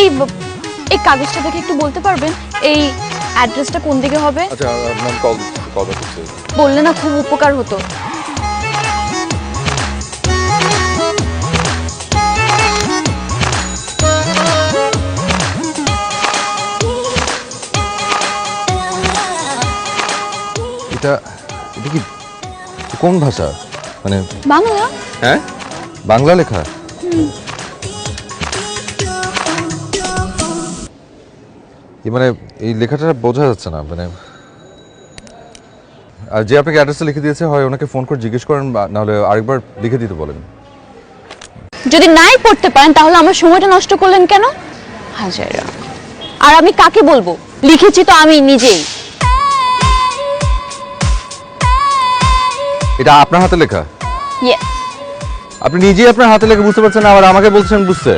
এই এই কাগজটা দেখে একটু বলতে পারবেন এই অ্যাড্রেসটা কোন দিকে হবে? আচ্ছা ম্যাম কল ব্যাক করছি। বললে না খুব উপকার হতো। এটা এটা কি কোন ভাষা? মানে বাংলা। হ্যাঁ বাংলা লেখা। মানে এই লেখাটা বোঝা যাচ্ছে না। মানে আর যে আপনাকে অ্যাড্রেসটা লিখে দিয়েছে হয় ওনাকে ফোন করে জিজ্ঞেস করেন, নাহলে আরেকবার লিখে দিতে বলেন। যদি নাই পড়তে পারেন তাহলে আমার সময়টা নষ্ট করলেন কেন? হাজারা। আর আমি কাকে বলবো? লিখেছি তো আমি নিজেই। এটা আপনার হাতে লেখা? ইয়েস। আপনি নিজেই আপনার হাতে লেখা বুঝতে পারছেন না, আবার আমাকে বলছেন বুঝতে?